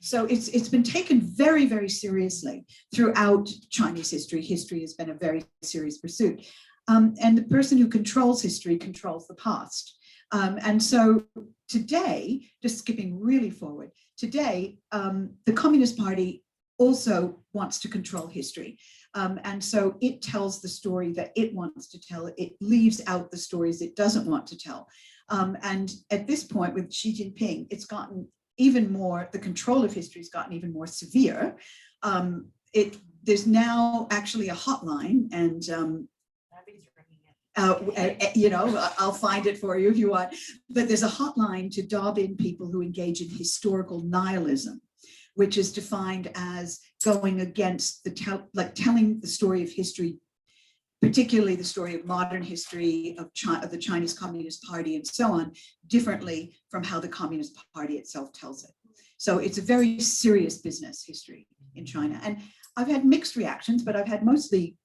So it's been taken very, very seriously throughout Chinese history. History has been a very serious pursuit. And the person who controls history controls the past. And so today, just skipping really forward, today, the Communist Party also wants to control history. And so it tells the story that it wants to tell. It leaves out the stories it doesn't want to tell. And at this point with Xi Jinping, it's gotten even more, the control of history has gotten even more severe. There's now actually a hotline, and I'll find it for you if you want, but there's a hotline to dob in people who engage in historical nihilism, which is defined as going against telling the story of history, particularly the story of modern history of the Chinese Communist Party and so on, differently from how the Communist Party itself tells it. So it's a very serious business, history in China. And I've had mixed reactions, but I've had mostly,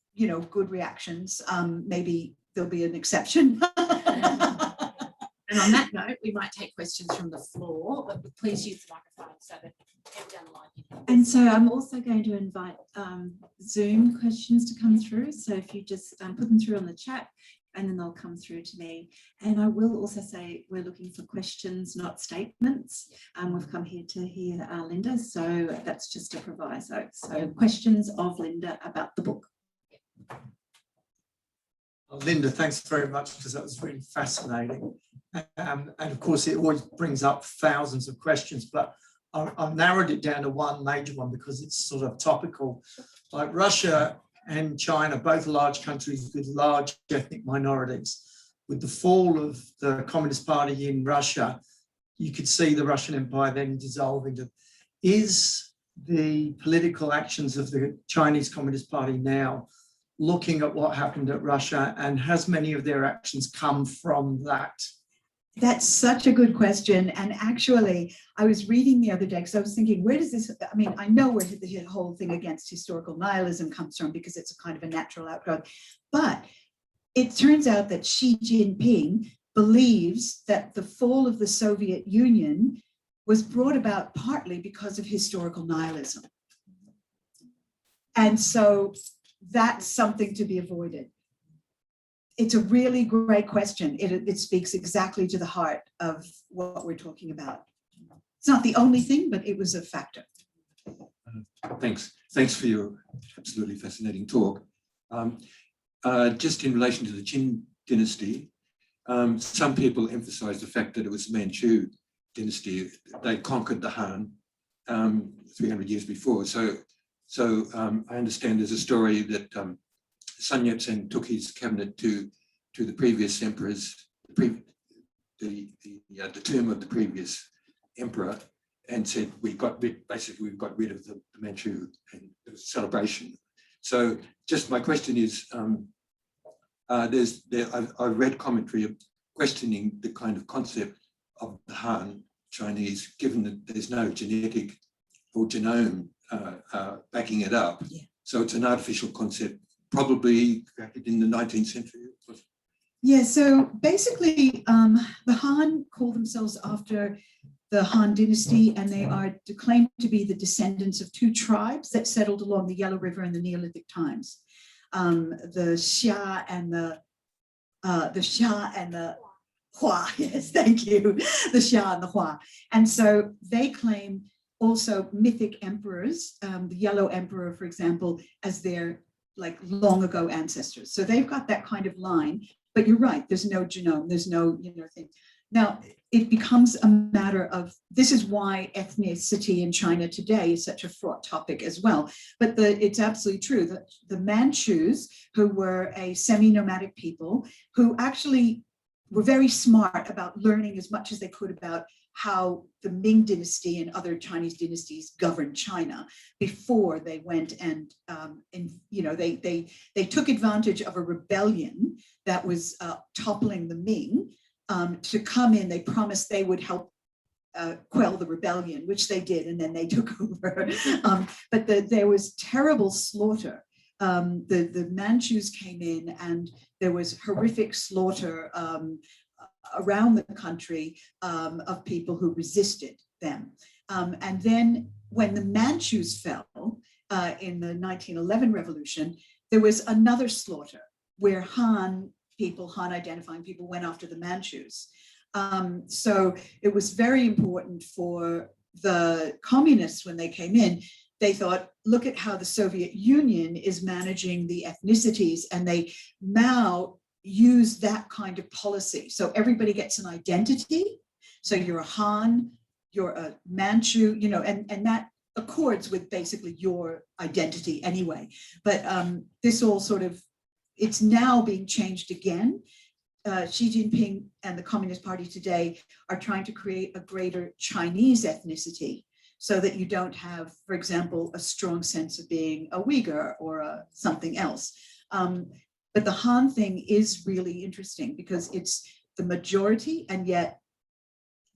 good reactions. Maybe there'll be an exception. And on that note, we might take questions from the floor, but please use the microphone so that people down the line can. And so I'm also going to invite Zoom questions to come through. So if you just put them through on the chat, and then they'll come through to me. And I will also say we're looking for questions, not statements. We've come here to hear Linda, so that's just a proviso. So questions of Linda about the book. Linda, thanks very much, because that was really fascinating. And of course, it always brings up thousands of questions, but I've narrowed it down to one major one because it's sort of topical. Like Russia and China, both large countries with large ethnic minorities. With the fall of the Communist Party in Russia, you could see the Russian Empire then dissolving. Is the political actions of the Chinese Communist Party now looking at what happened at Russia, and has many of their actions come from that? That's such a good question. And actually, I was reading the other day because I was thinking, where does this, I know where the whole thing against historical nihilism comes from because it's a kind of a natural outgrowth. But it turns out that Xi Jinping believes that the fall of the Soviet Union was brought about partly because of historical nihilism. And so that's something to be avoided. It's a really great question. It speaks exactly to the heart of what we're talking about. It's not the only thing, but it was a factor. Thanks for your absolutely fascinating talk. Just in relation to the Qing Dynasty, some people emphasize the fact that it was the Manchu dynasty. They conquered the Han 300 years before. So I understand there's a story that Sun Yat-sen took his cabinet to the previous emperors, the term of the previous emperor, and said we've got rid of the Manchu, and there was a celebration. So just my question is, I've read commentary questioning the kind of concept of the Han Chinese, given that there's no genetic or genome backing it up. Yeah. So it's an artificial concept, probably created in the 19th century. Yeah, so basically, the Han call themselves after the Han Dynasty, and they are claimed to be the descendants of two tribes that settled along the Yellow River in the Neolithic times. The Xia and the Hua, yes, thank you, the Xia and the Hua. And so they claim also mythic emperors, the Yellow Emperor, for example, as their like long ago ancestors. So they've got that kind of line, but you're right, there's no genome, there's no, thing. Now, it becomes a matter of, this is why ethnicity in China today is such a fraught topic as well. But it's absolutely true that the Manchus, who were a semi-nomadic people, who actually were very smart about learning as much as they could about how the Ming dynasty and other Chinese dynasties governed China before they went and they took advantage of a rebellion that was toppling the Ming to come in. They promised they would help quell the rebellion, which they did, and then they took over. But there was terrible slaughter. The Manchus came in, and there was horrific slaughter around the country of people who resisted them. And then when the Manchus fell in the 1911 revolution, there was another slaughter where Han identifying people went after the Manchus. So it was very important for the communists when they came in. They thought, look at how the Soviet Union is managing the ethnicities, and they now use that kind of policy. So everybody gets an identity. So you're a Han, you're a Manchu, and that accords with basically your identity anyway. But this all sort of, it's now being changed again. Xi Jinping and the Communist Party today are trying to create a greater Chinese ethnicity, so that you don't have, for example, a strong sense of being a Uyghur or something else. But the Han thing is really interesting because it's the majority, and yet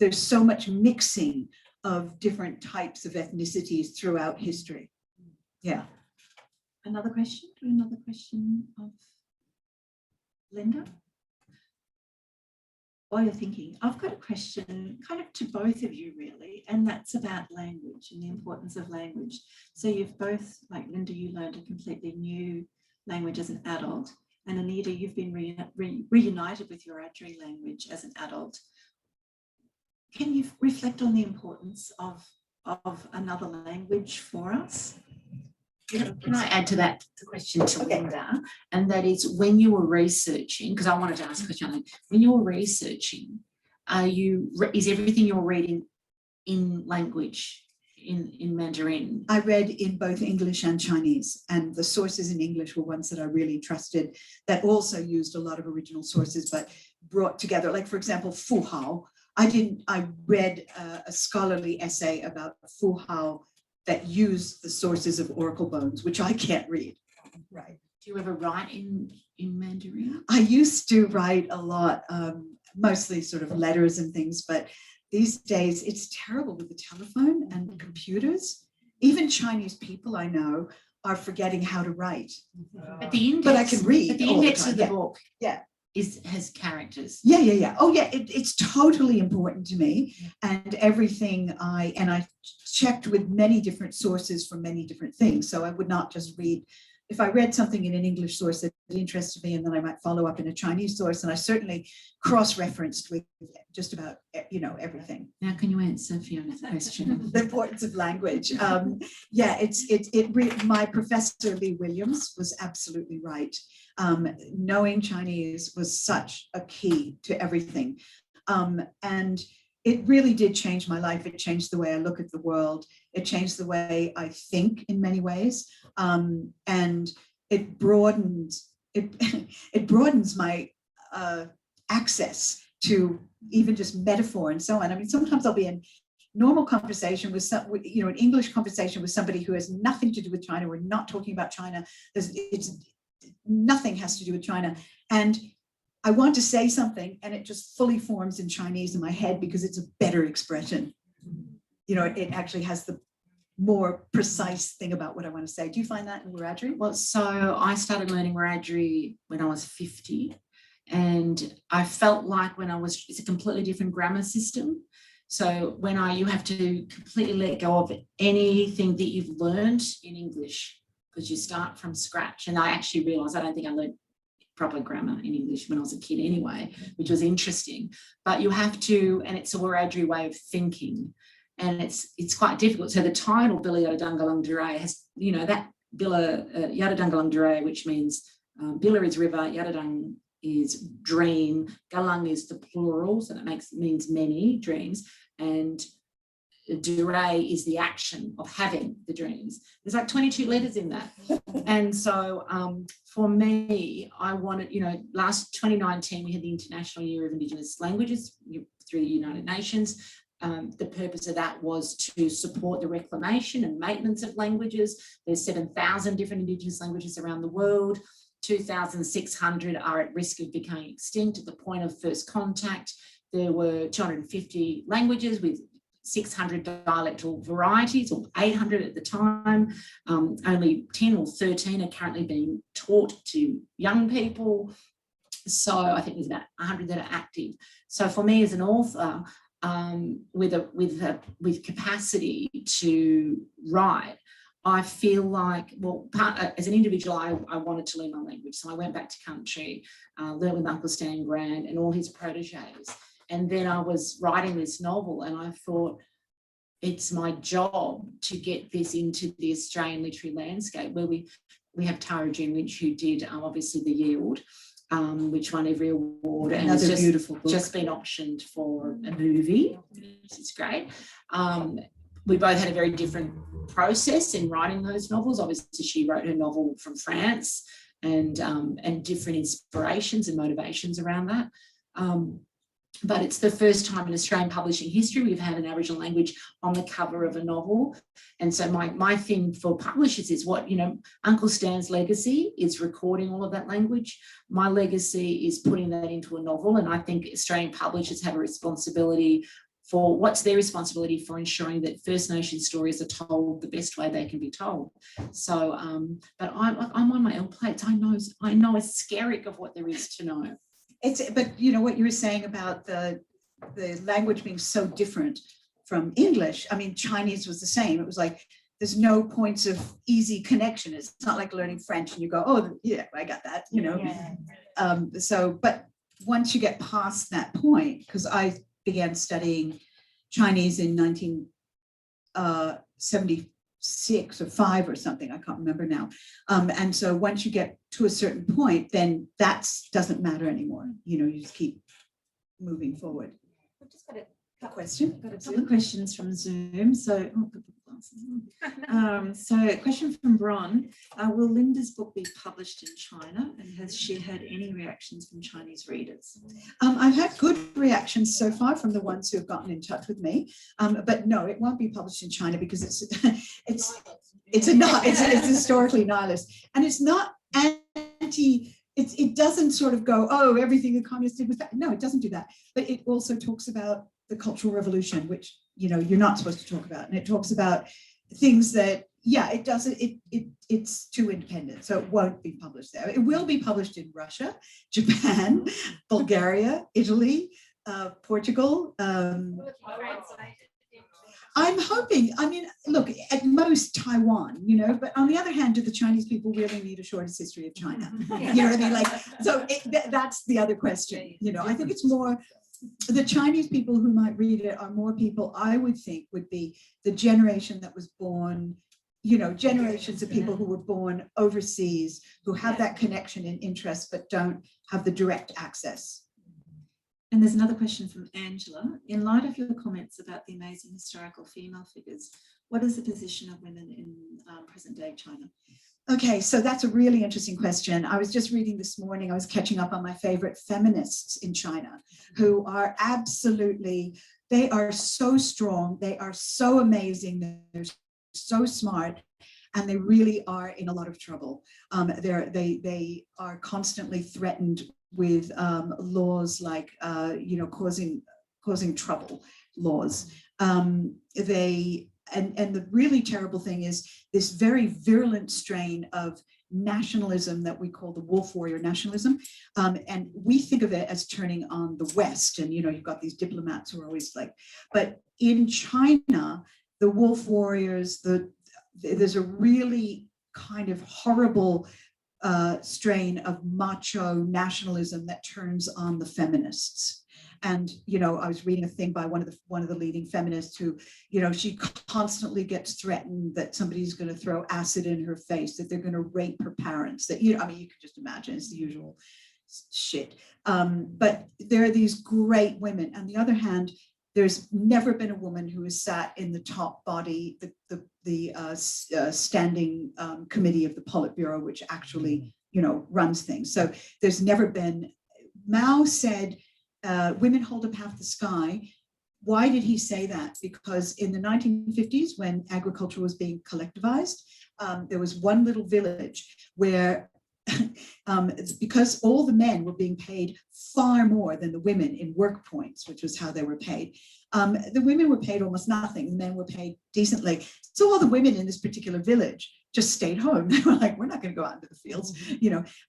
there's so much mixing of different types of ethnicities throughout history. Yeah. Another question? Another question of Linda? While you're thinking, I've got a question kind of to both of you really, and that's about language and the importance of language. So you've both, like Linda, you learned a completely new language as an adult, and Anita, you've been reunited with your Adjari language as an adult. Can you reflect on the importance of another language for us? Can I add to that the question to Linda? And that is, when you were researching, because I wanted to ask a question, when you were researching, is everything you're reading in language, in Mandarin? I read in both English and Chinese, and the sources in English were ones that I really trusted, that also used a lot of original sources, but brought together, like for example, Fu Hao. I read a scholarly essay about Fu Hao that use the sources of oracle bones, which I can't read. Right. Do you ever write in Mandarin? I used to write a lot, mostly sort of letters and things, but these days it's terrible with the telephone and computers. Even Chinese people I know are forgetting how to write. But I can read. But the index of the book Yeah. has characters. Yeah. Oh yeah, it's totally important to me. And everything I checked with many different sources from many different things. So I would not just read, if I read something in an English source that interested me, and then I might follow up in a Chinese source, and I certainly cross-referenced with just about, everything. Now, can you answer Fiona's question? The importance of language. My professor, Lee Williams, was absolutely right. Knowing Chinese was such a key to everything. And it really did change my life. It changed the way I look at the world. It changed the way I think in many ways. And it broadened it broadens my access to even just metaphor and so on. I mean, sometimes I'll be in normal conversation with some, you know, an English conversation with somebody who has nothing to do with China. We're not talking about China. Nothing has to do with China. And I want to say something and it just fully forms in Chinese in my head because it's a better expression. You know, it actually has the more precise thing about what I want to say. Do you find that in Wiradjuri? Well, so I started learning Wiradjuri when I was 50, and I felt like it's a completely different grammar system. So when you have to completely let go of anything that you've learned in English, because you start from scratch. And I actually realized I don't think I learned proper grammar in English when I was a kid anyway, which was interesting. But you have to, and it's a Wiradjuri way of thinking. And it's quite difficult. So the title Bila Yada Dungalang Duray has, you know, that Bila Yada Dungalang Duray, which means Bila is river, Yadadang is dream, Galang is the plural, so that means many dreams, and Duray is the action of having the dreams. There's like 22 letters in that. And so for me, I wanted, you know, last 2019, we had the International Year of Indigenous Languages through the United Nations. The purpose of that was to support the reclamation and maintenance of languages. There's 7,000 different Indigenous languages around the world. 2,600 are at risk of becoming extinct at the point of first contact. There were 250 languages with 600 dialectal varieties, or 800 at the time. Only 10 or 13 are currently being taught to young people. So I think there's about 100 that are active. So for me as an author, with capacity to write, I feel like, well, as an individual, I wanted to learn my language. So I went back to country, learned with Uncle Stan Grant and all his proteges. And then I was writing this novel and I thought, it's my job to get this into the Australian literary landscape, where we have Tara Jean-Winch, who did obviously The Yield, which won every award, and Another beautiful book. Just been optioned for a movie, which is great. We both had a very different process in writing those novels. Obviously, she wrote her novel from France, and different inspirations and motivations around that. But it's the first time in Australian publishing history we've had an Aboriginal language on the cover of a novel. And so my thing for publishers is what, you know, Uncle Stan's legacy is recording all of that language. My legacy is putting that into a novel. And I think Australian publishers have a responsibility for, what's their responsibility for ensuring that First Nation stories are told the best way they can be told. So, but I'm on my L plates. I know a skerrick of what there is to know. But you know what you were saying about the language being so different from English. I mean, Chinese was the same. It was like there's no points of easy connection. It's not like learning French and you go, oh yeah, I got that, you know. Yeah. But once you get past that point, because I began studying Chinese in 1976 or 5 or something, I can't remember now. And so once you get to a certain point, then that doesn't matter anymore. You know, you just keep moving forward. I've just got a question. Got a couple of questions from Zoom. So, so a question from Bron. Will Linda's book be published in China, and has she had any reactions from Chinese readers? I've had good reactions so far from the ones who have gotten in touch with me, but no, it won't be published in China because it's historically nihilist, and it's not anti. It doesn't sort of go, oh, everything the communists did was bad. No, it doesn't do that. But it also talks about the Cultural Revolution, which, you know, you're not supposed to talk about. And it talks about things that, yeah, it doesn't, it's too independent. So it won't be published there. It will be published in Russia, Japan, Bulgaria, Italy, Portugal. I'm hoping, I mean, look, at most Taiwan, you know, but on the other hand, do the Chinese people really need a shortest history of China? You know what I mean? Like, so that's the other question. You know, I think it's more, the Chinese people who might read it are more people I would think would be the generation that was born, you know, generations of people who were born overseas, who have that connection and interest, but don't have the direct access. And there's another question from Angela. In light of your comments about the amazing historical female figures, what is the position of women in present day China? Okay, so that's a really interesting question. I was just reading this morning, I was catching up on my favorite feminists in China, who are absolutely, they are so strong, they are so amazing, they're so smart, and they really are in a lot of trouble. They are constantly threatened with laws like, causing trouble laws. And the really terrible thing is this very virulent strain of nationalism that we call the wolf warrior nationalism. And we think of it as turning on the West. And, you've got these diplomats who are always like, but in China, the wolf warriors, there's a really kind of horrible strain of macho nationalism that turns on the feminists. And, I was reading a thing by one of the leading feminists who, she constantly gets threatened that somebody's going to throw acid in her face, that they're going to rape her parents, that, you can just imagine it's the usual shit. But there are these great women. On the other hand, there's never been a woman who has sat in the top body, the standing committee of the Politburo, which actually, runs things. So there's never been, Mao said, women hold up half the sky. Why did he say that? Because in the 1950s, when agriculture was being collectivized, there was one little village where, because all the men were being paid far more than the women in work points, which was how they were paid, the women were paid almost nothing, the men were paid decently. So all the women in this particular village just stayed home. They were like, we're not going to go out into the fields,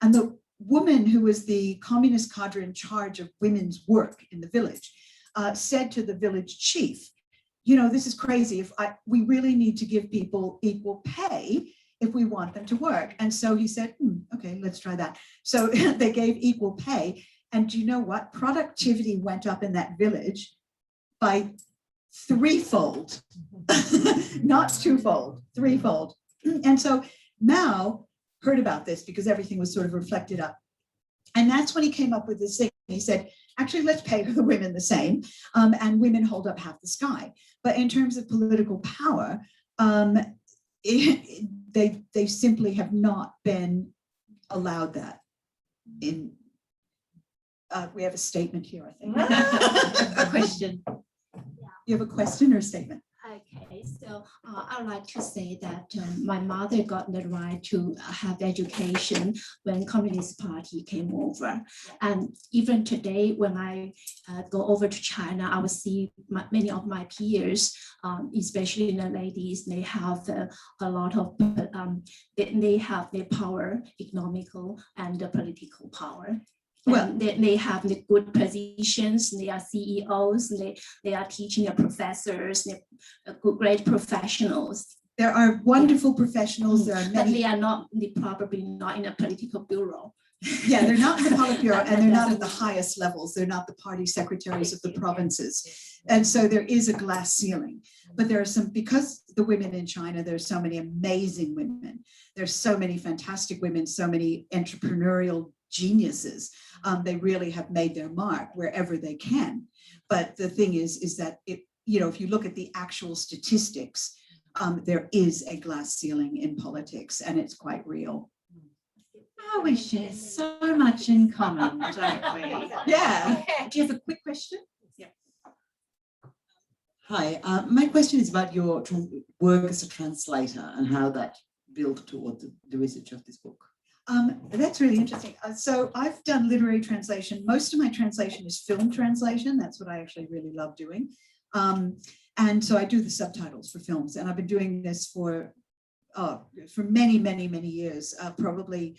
and the woman who was the communist cadre in charge of women's work in the village said to the village chief, this is crazy. We really need to give people equal pay if we want them to work. And so he said, okay, let's try that. So they gave equal pay. And do you know what? Productivity went up in that village by threefold, not twofold, threefold. And so Mao heard about this because everything was sort of reflected up. And that's when he came up with this thing. He said, actually, let's pay the women the same, and women hold up half the sky. But in terms of political power, they simply have not been allowed that. We have a statement here, I think. A question. You have a question or a statement? Okay, so I would like to say that my mother got the right to have education when Communist Party came over. And even today, when I go over to China, I will see many of my peers, especially the ladies, they have a lot of, they have the power, economical and political power. Well, they have the good positions, they are CEOs, they are teaching professors, they're great professionals. There are wonderful professionals, there are many. But they are not, probably not in a political bureau. Yeah, they're not in the Politburo and they're not at the highest levels. They're not the party secretaries of the provinces. And so there is a glass ceiling. But there are some, because the women in China, there's so many amazing women. There's so many fantastic women, so many entrepreneurial geniuses. They really have made their mark wherever they can. But the thing is that if you look at the actual statistics, there is a glass ceiling in politics and it's quite real. Oh, we share so much in common, don't we? Yeah. Do you have a quick question? Yeah. Hi, my question is about your work as a translator and how that built toward the research of this book. That's really interesting. So I've done literary translation. Most of my translation is film translation. That's what I actually really love doing. And so I do the subtitles for films, and I've been doing this for many, many, many years, probably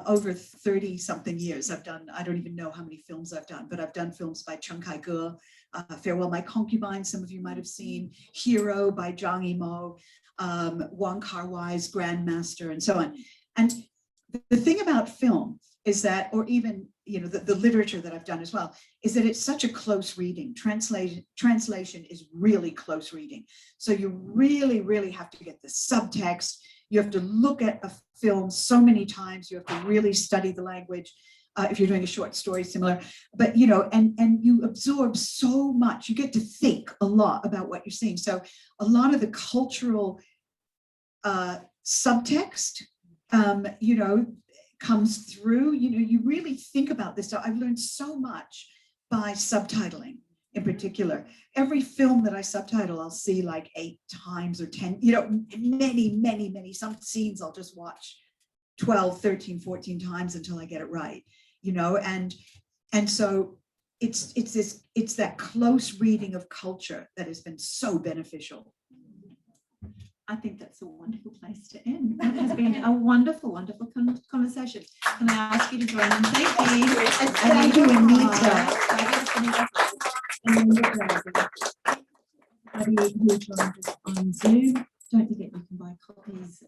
over 30 something years. I've done, I don't even know how many films I've done, but I've done films by Chen Kai-ge, Farewell My Concubine, some of you might have seen, Hero by Zhang Yimou, Wong Kar-wai's Grandmaster, and so on. And the thing about film is that, or even the literature that I've done as well, is that it's such a close reading. Translation is really close reading. So you really, really have to get the subtext. You have to look at a film so many times. You have to really study the language. If you're doing a short story, similar, but and you absorb so much. You get to think a lot about what you're seeing. So a lot of the cultural subtext you know, comes through. You know, you really think about this. So I've learned so much by subtitling in particular. Every film that I subtitle, I'll see like 8 times or 10, you know, many, some scenes I'll just watch 12, 13, 14 times until I get it right, you know, and so it's that close reading of culture that has been so beneficial. I think that's a wonderful place to end. That has been a wonderful, wonderful conversation. Can I ask you to join in? Thank you. Thank you, Anita. Everybody who joined us on Zoom, don't forget you can buy copies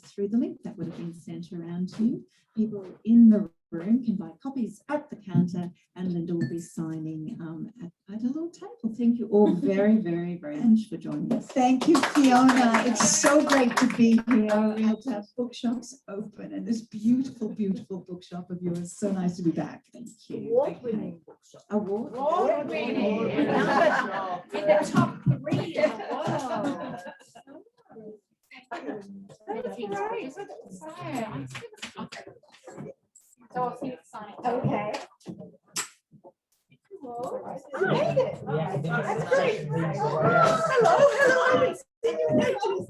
through the link that would have been sent around to you. People in the room can buy copies at the counter, and Linda will be signing at a little table. Thank you all very, very, very much for joining us. Thank you, Fiona. It's so great to be here at Bookshops Open and this beautiful, beautiful bookshop of yours. So nice to be back. Thank you. Award-winning bookshop. Award. Award-winning. In the top 3. So I'll see you sign. Okay. I made it. That's great. Hello, I haven't seen you in ages.